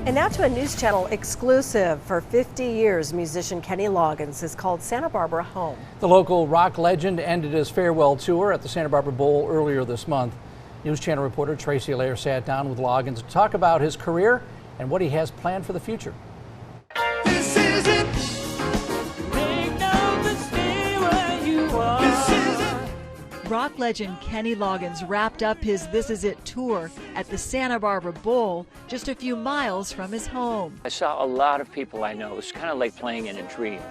And now to a News Channel exclusive. For 50 years, musician Kenny Loggins has called Santa Barbara home. The local rock legend ended his farewell tour at the Santa Barbara Bowl earlier this month. News Channel reporter Tracy Lair sat down with Loggins to talk about his career and what he has planned for the future. This is it. Make no mistake where you are. This is it. Rock legend Kenny Loggins wrapped up his This Is It tour at the Santa Barbara Bowl, just a few miles from his home. I saw a lot of people I know. It's kind of like playing in a dream,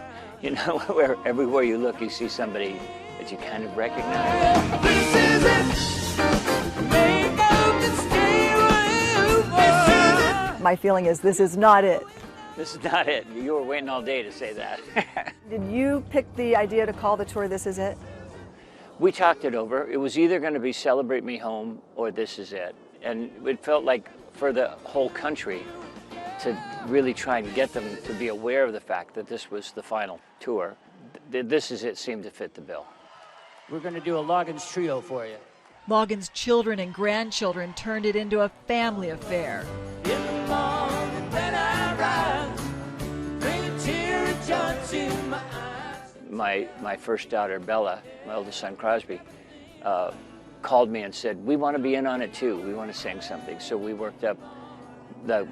you know, where everywhere you look you see somebody that you kind of recognize. This is it. Make no mistake where you are. My feeling is this is not it. This is not it. You were waiting all day to say that. Did you pick the idea to call the tour This Is It? We talked it over. It was either going to be Celebrate Me Home or This Is It. And it felt like for the whole country to really try and get them to be aware of the fact that this was the final tour. This Is It seemed to fit the bill. We're going to do a Loggins trio for you. Loggins' children and grandchildren turned it into a family affair. In the morning when I rise, bring a tear of joy to my eyes. My first daughter, Bella, my oldest son, Crosby, called me and said, we want to be in on it too. We want to sing something. So we worked up the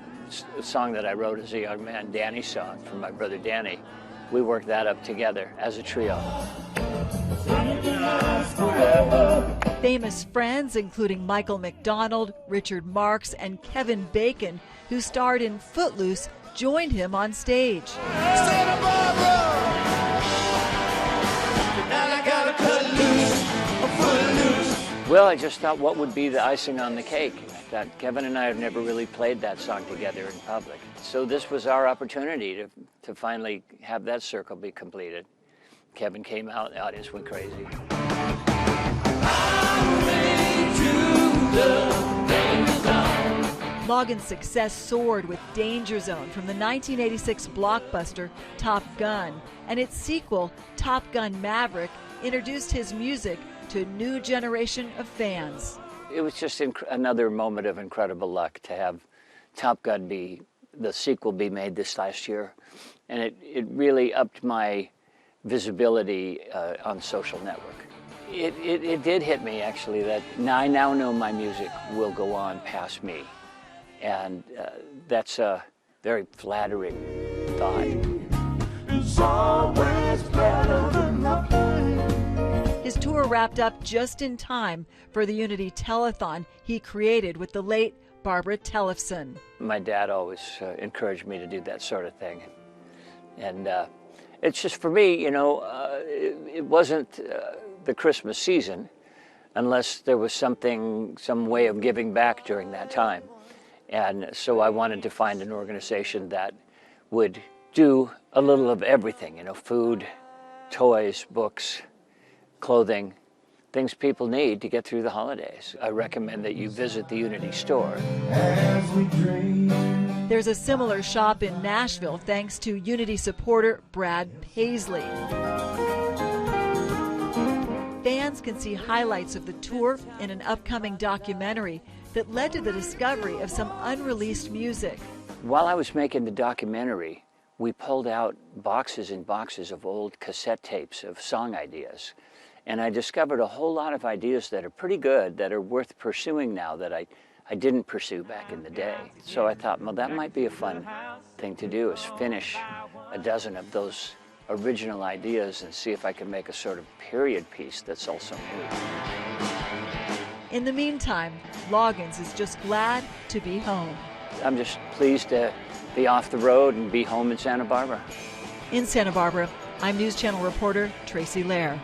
song that I wrote as a young man, Danny's song, from my brother Danny. We worked that up together as a trio. Famous friends, including Michael McDonald, Richard Marx, and Kevin Bacon, who starred in Footloose, joined him on stage. Santa Barbara. Now I gotta cut loose, a foot loose. Well, I just thought what would be the icing on the cake. That Kevin and I have never really played that song together in public. So this was our opportunity to finally have that circle be completed. Kevin came out, the audience went crazy. Loggins' success soared with Danger Zone from the 1986 blockbuster Top Gun, and its sequel, Top Gun Maverick, introduced his music to a new generation of fans. It was just another moment of incredible luck to have Top Gun the sequel be made this last year. And it really upped my visibility on social network. It did hit me, actually, that I now know my music will go on past me. And that's a very flattering thought. It's always better than nothing. His tour wrapped up just in time for the Unity Telethon he created with the late Barbara Tellefson. My dad always encouraged me to do that sort of thing. And it's just, for me, you know, it wasn't the Christmas season unless there was some way of giving back during that time. And so I wanted to find an organization that would do a little of everything, you know, food, toys, books, clothing, things people need to get through the holidays. I recommend that you visit the Unity store. As we dream. There's a similar shop in Nashville thanks to Unity supporter Brad Paisley. Fans can see highlights of the tour in an upcoming documentary that led to the discovery of some unreleased music. While I was making the documentary, we pulled out boxes and boxes of old cassette tapes of song ideas. And I discovered a whole lot of ideas that are pretty good, that are worth pursuing now, that I didn't pursue back in the day. So I thought, well, that might be a fun thing to do, is finish a dozen of those original ideas and see if I can make a sort of period piece that's also new. In the meantime, Loggins is just glad to be home. I'm just pleased to be off the road and be home in Santa Barbara. In Santa Barbara, I'm News Channel reporter Tracy Lair.